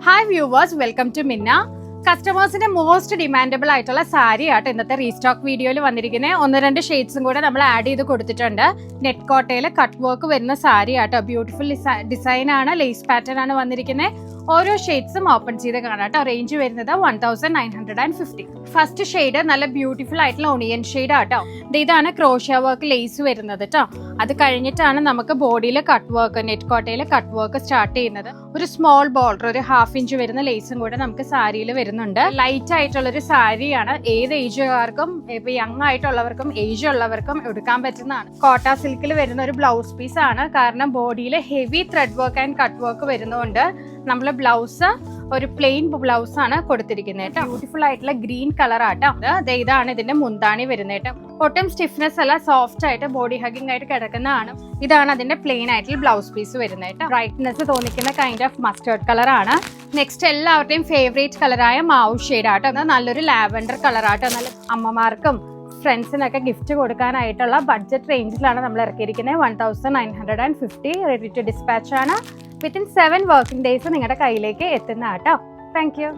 Hi viewers, welcome to മിന്ന. കസ്റ്റമേഴ്സിന്റെ most demandable ആയിട്ടുള്ള സാരി ആട്ടോ ഇന്നത്തെ റീസ്റ്റോക്ക് വീഡിയോയിൽ വന്നിരിക്കുന്നത്. 1-2 ഷെയ്ഡ്സും കൂടെ നമ്മൾ ആഡ് ചെയ്ത് കൊടുത്തിട്ടുണ്ട്. നെറ്റ് കോട്ടയിൽ കട്ട് വർക്ക് വരുന്ന സാരി ആട്ടോ. ബ്യൂട്ടിഫുൾ ഡിസൈൻ ആണ്, ലേസ് പാറ്റേൺ ആണ് വന്നിരിക്കുന്നത്. ഓരോ ഷെയ്ഡ്സും ഓപ്പൺ ചെയ്ത് കാണാട്ടോ. റേഞ്ച് വരുന്നത് 1950. ഫസ്റ്റ് ഷെയ്ഡ് നല്ല ബ്യൂട്ടിഫുൾ ആയിട്ടുള്ള ഒണിയൻ ഷെയ്ഡ് ആട്ടോ. ഇതാണ് ക്രോഷ്യ വർക്ക് ലേസ് വരുന്നത് കേട്ടോ. അത് കഴിഞ്ഞിട്ടാണ് നമുക്ക് ബോഡിയിൽ കട്ട് വർക്ക്, നെറ്റ് കോട്ടയിൽ കട്ട് വർക്ക് സ്റ്റാർട്ട് ചെയ്യുന്നത്. ഒരു സ്മോൾ ബോർഡർ, ഒരു 1/2 ഇഞ്ച് വരുന്ന ലേസും കൂടെ നമുക്ക് സാരിയിൽ വരുന്നുണ്ട്. ലൈറ്റ് ആയിട്ടുള്ള ഒരു സാരിയാണ്. ഏത് ഏജുകാർക്കും, ഇപ്പൊ യങ് ആയിട്ടുള്ളവർക്കും ഏജ് ഉള്ളവർക്കും എടുക്കാൻ പറ്റുന്നതാണ്. കോട്ട സിൽക്കിൽ വരുന്ന ഒരു ബ്ലൗസ് പീസ് ആണ്. കാരണം ബോഡിയിൽ heavy thread work and cut work വരുന്നതുകൊണ്ട് നമ്മൾ ബ്ലൗസ് ഒരു പ്ലെയിൻ ബ്ലൗസ് ആണ് കൊടുത്തിരിക്കുന്നത് കേട്ടോ. ബ്യൂട്ടിഫുൾ ആയിട്ടുള്ള ഗ്രീൻ കളർ ആട്ടോ. ഇതാണ് ഇതിന്റെ മുന്താണി വരുന്നത് കേട്ടോ. ഒട്ടും സ്റ്റിഫ്നെസ് അല്ല, സോഫ്റ്റ് ആയിട്ട് ബോഡി ഹഗിംഗ് ആയിട്ട് കിടക്കുന്നതാണ്. ഇതാണ് അതിന്റെ പ്ലെയിൻ ആയിട്ടുള്ള ബ്ലൗസ് പീസ് വരുന്നത് കേട്ടോ. ബ്രൈറ്റ്നെസ് തോന്നിക്കുന്ന കൈൻഡ് ഓഫ് മസ്റ്റേർഡ് കളർ ആണ്. നെക്സ്റ്റ് എല്ലാവരുടെയും ഫേവറേറ്റ് കളറായ മാവ് ഷെയ്ഡ് ആട്ടോ. നല്ലൊരു ലാവൻഡർ കളർ ആട്ടോ. നല്ല അമ്മമാർക്കും ഫ്രണ്ട്സിനൊക്കെ ഗിഫ്റ്റ് കൊടുക്കാനായിട്ടുള്ള ബഡ്ജറ്റ് റേഞ്ചിലാണ് നമ്മൾ ഇറക്കിയിരിക്കുന്നത്. 1950. റെഡി ടു ഡിസ്പാച്ച് ആണ്. വിത്തിൻ 7 വർക്കിംഗ് ഡേയ്സ് നിങ്ങളുടെ കയ്യിലേക്ക് എത്തുന്ന കേട്ടോ. Thank you.